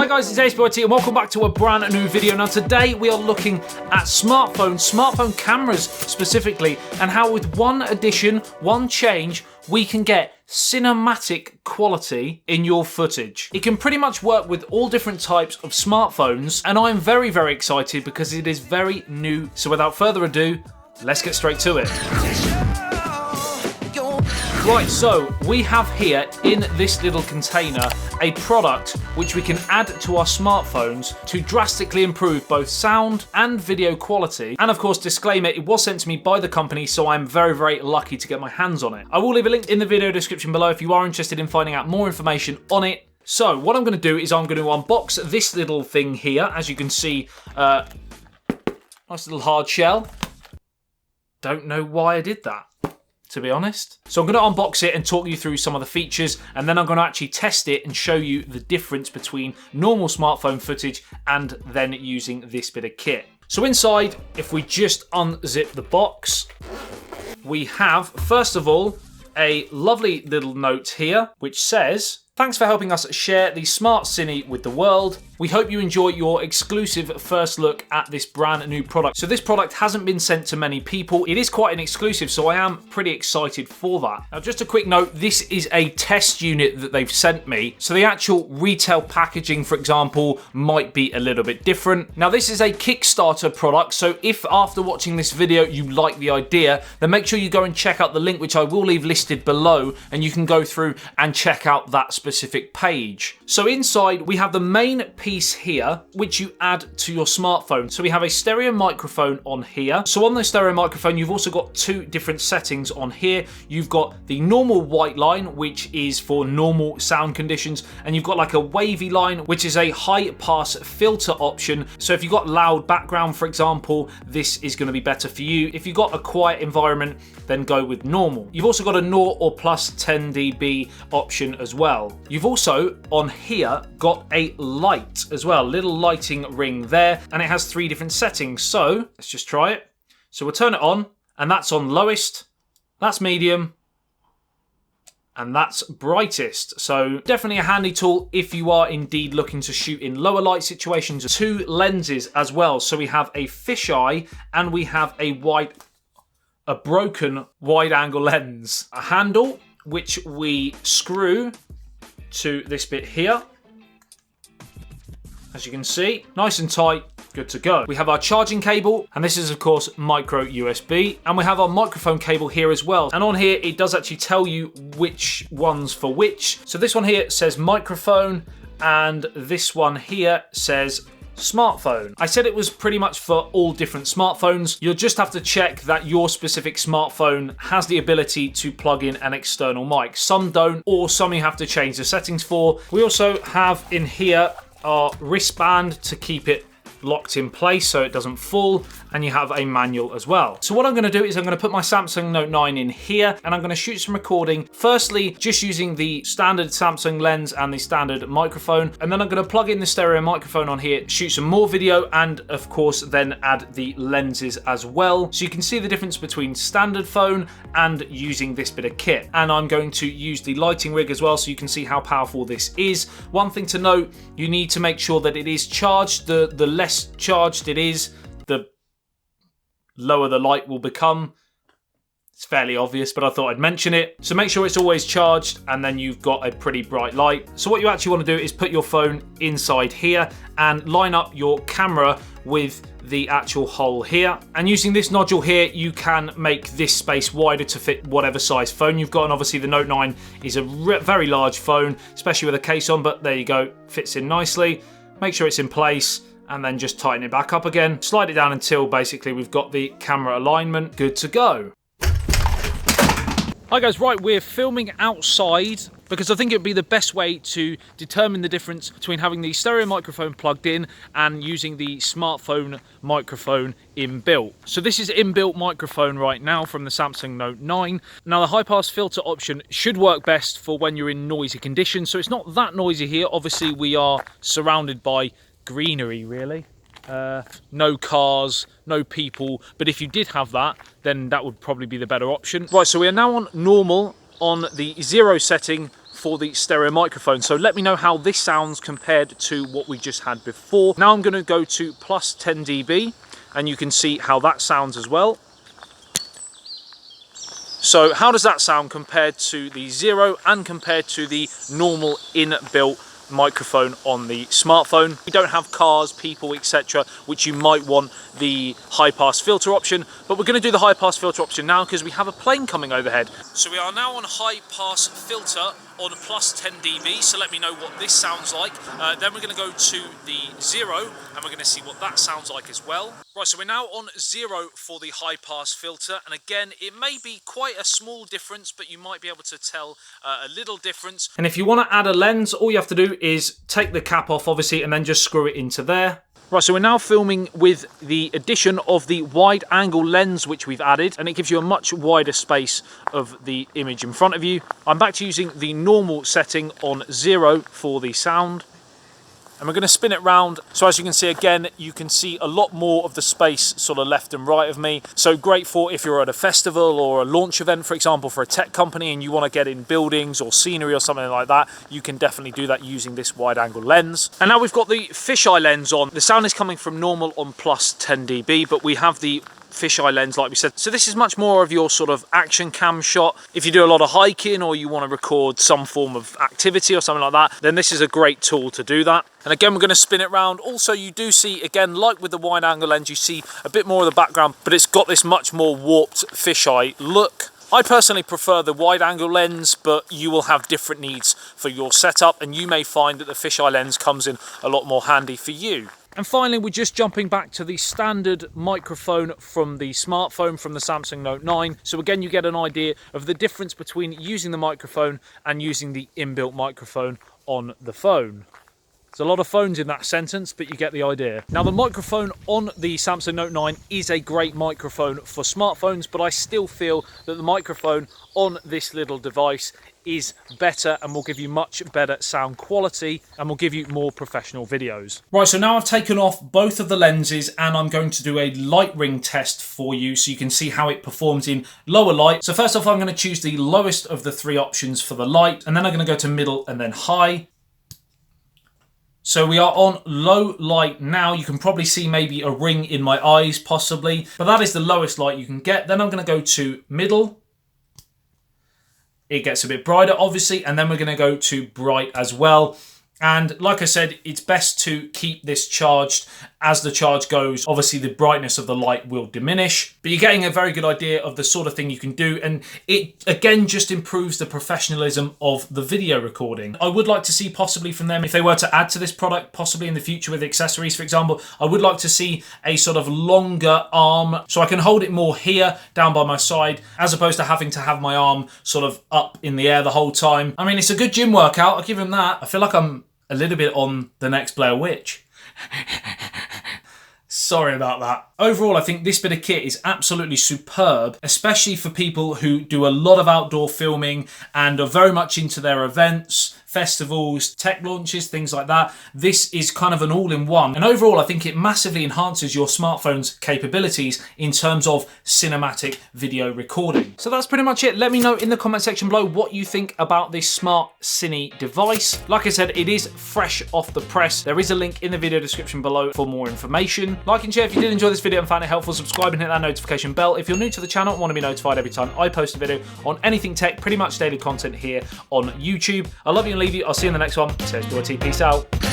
Hi guys, it's AceBoyT and welcome back to a brand new video. Now today we are looking at smartphone cameras specifically, and how with one addition, one change, we can get cinematic quality in your footage. It can pretty much work with all different types of smartphones, and I'm very, very excited because it is very new. So without further ado, let's get straight to it. Right, so we have here in this little container a product which we can add to our smartphones to drastically improve both sound and video quality. And of course, disclaimer, it was sent to me by the company, so I'm very, very lucky to get my hands on it. I will leave a link in the video description below if you are interested in finding out more information on it. So what I'm going to do is I'm going to unbox this little thing here. As you can see, nice little hard shell. Don't know why I did that, to be honest. So I'm going to unbox it and talk you through some of the features, and then I'm going to actually test it and show you the difference between normal smartphone footage and then using this bit of kit. So inside, if we just unzip the box, we have, first of all, a lovely little note here which says, "Thanks for helping us share the SmartCine with the world. We hope you enjoy your exclusive first look at this brand new product." So this product hasn't been sent to many people. It is quite an exclusive, so I am pretty excited for that. Now, just a quick note, this is a test unit that they've sent me. So the actual retail packaging, for example, might be a little bit different. Now, this is a Kickstarter product, so if after watching this video you like the idea, then make sure you go and check out the link, which I will leave listed below, and you can go through and check out that specific page. So inside, we have the main piece here, which you add to your smartphone. So we have a stereo microphone on here. So on the stereo microphone, you've also got two different settings on here. You've got the normal white line, which is for normal sound conditions, and you've got like a wavy line, which is a high pass filter option. So if you've got loud background, for example, this is going to be better for you. If you've got a quiet environment, then go with normal. You've also got a 0 or plus 10 dB option as well. You've also on here got a light as well, little lighting ring there, and it has three different settings. So let's just try it. So we'll turn it on, and that's on lowest, that's medium, and that's brightest. So definitely a handy tool if you are indeed looking to shoot in lower light situations. Two lenses as well. So we have a fisheye and we have a broken wide angle lens. A handle which we screw to this bit here. As you can see, nice and tight, good to go. We have our charging cable, and this is of course micro USB, and we have our microphone cable here as well. And on here, it does actually tell you which one's for which. So this one here says microphone, and this one here says smartphone. I said it was pretty much for all different smartphones. You'll just have to check that your specific smartphone has the ability to plug in an external mic. Some don't, or some you have to change the settings for. We also have in here our wristband to keep it locked in place so it doesn't fall, and you have a manual as well. So what I'm going to do is I'm going to put my Samsung Note 9 in here, and I'm going to shoot some recording, firstly just using the standard Samsung lens and the standard microphone, and then I'm going to plug in the stereo microphone on here, shoot some more video, and of course then add the lenses as well, so you can see the difference between standard phone and using this bit of kit. And I'm going to use the lighting rig as well, so you can see how powerful this is. One thing to note, you need to make sure that it is charged. The less charged it is, the lower the light will become. It's fairly obvious, but I thought I'd mention it. So make sure it's always charged, and then you've got a pretty bright light. So what you actually want to do is put your phone inside here and line up your camera with the actual hole here. And using this nodule here, you can make this space wider to fit whatever size phone you've got. And obviously the Note 9 is a very large phone, especially with a case on, but there you go, fits in nicely. Make sure it's in place, and then just tighten it back up again. Slide it down until basically we've got the camera alignment good to go. Hi guys, right, we're filming outside because I think it'd be the best way to determine the difference between having the stereo microphone plugged in and using the smartphone microphone inbuilt. So this is inbuilt microphone right now from the Samsung Note 9. Now the high pass filter option should work best for when you're in noisy conditions. So it's not that noisy here. Obviously we are surrounded by greenery really. No cars, no people, but if you did have that, then that would probably be the better option. Right, so we are now on normal on the 0 setting for the stereo microphone. So let me know how this sounds compared to what we just had before. Now I'm going to go to plus 10 dB and you can see how that sounds as well. So how does that sound compared to the 0 and compared to the normal inbuilt microphone on the smartphone? We don't have cars, people, etc., which you might want the high pass filter option, but we're going to do the high pass filter option now because we have a plane coming overhead. So we are now on high pass filter on plus 10 dB, so let me know what this sounds like. Then we're going to go to the 0 and we're going to see what that sounds like as well. Right, so we're now on 0 for the high pass filter, and again it may be quite a small difference, but you might be able to tell a little difference. And if you want to add a lens, all you have to do is take the cap off obviously and then just screw it into there. Right, so we're now filming with the addition of the wide angle lens which we've added, and it gives you a much wider space of the image in front of you. I'm back to using the normal setting on 0 for the sound. And we're going to spin it round, so as you can see again, you can see a lot more of the space sort of left and right of me. So great for if you're at a festival or a launch event, for example, for a tech company and you want to get in buildings or scenery or something like that, you can definitely do that using this wide angle lens. And now we've got the fisheye lens on. The sound is coming from normal on plus 10 dB, but we have the fisheye lens like we said. So this is much more of your sort of action cam shot. If you do a lot of hiking or you want to record some form of activity or something like that, then this is a great tool to do that. And again, we're going to spin it round. Also, you do see, again, like with the wide angle lens, you see a bit more of the background, but it's got this much more warped fisheye look. I personally prefer the wide angle lens, but you will have different needs for your setup, and you may find that the fisheye lens comes in a lot more handy for you. And finally, we're just jumping back to the standard microphone from the smartphone, from the Samsung Note 9. So again, you get an idea of the difference between using the microphone and using the inbuilt microphone on the phone. There's a lot of phones in that sentence, but you get the idea. Now, the microphone on the Samsung Note 9 is a great microphone for smartphones, but I still feel that the microphone on this little device is better and will give you much better sound quality and will give you more professional videos. Right, so now I've taken off both of the lenses and I'm going to do a light ring test for you so you can see how it performs in lower light. So first off, I'm going to choose the lowest of the 3 options for the light, and then I'm going to go to middle and then high. So we are on low light now. You can probably see maybe a ring in my eyes possibly, but that is the lowest light you can get. Then I'm going to go to middle. It gets a bit brighter obviously, and then we're going to go to bright as well. And like I said, it's best to keep this charged. As the charge goes, obviously the brightness of the light will diminish, but you're getting a very good idea of the sort of thing you can do, and it again just improves the professionalism of the video recording. I would like to see possibly from them, if they were to add to this product possibly in the future with accessories, for example, I would like to see a sort of longer arm so I can hold it more here down by my side as opposed to having to have my arm sort of up in the air the whole time. I mean, it's a good gym workout, I'll give them that. I feel like I'm a little bit on the next Blair Witch. Sorry about that. Overall, I think this bit of kit is absolutely superb, especially for people who do a lot of outdoor filming and are very much into their events, festivals, tech launches, things like that. This is kind of an all-in-one. And overall, I think it massively enhances your smartphone's capabilities in terms of cinematic video recording. So that's pretty much it. Let me know in the comment section below what you think about this SmartCine device. Like I said, it is fresh off the press. There is a link in the video description below for more information. Like and share if you did enjoy this video and found it helpful. Subscribe and hit that notification bell if you're new to the channel and want to be notified every time I post a video on anything tech, pretty much daily content here on YouTube. I love you and leave you. I'll see you in the next one. Says Doherty. Peace out.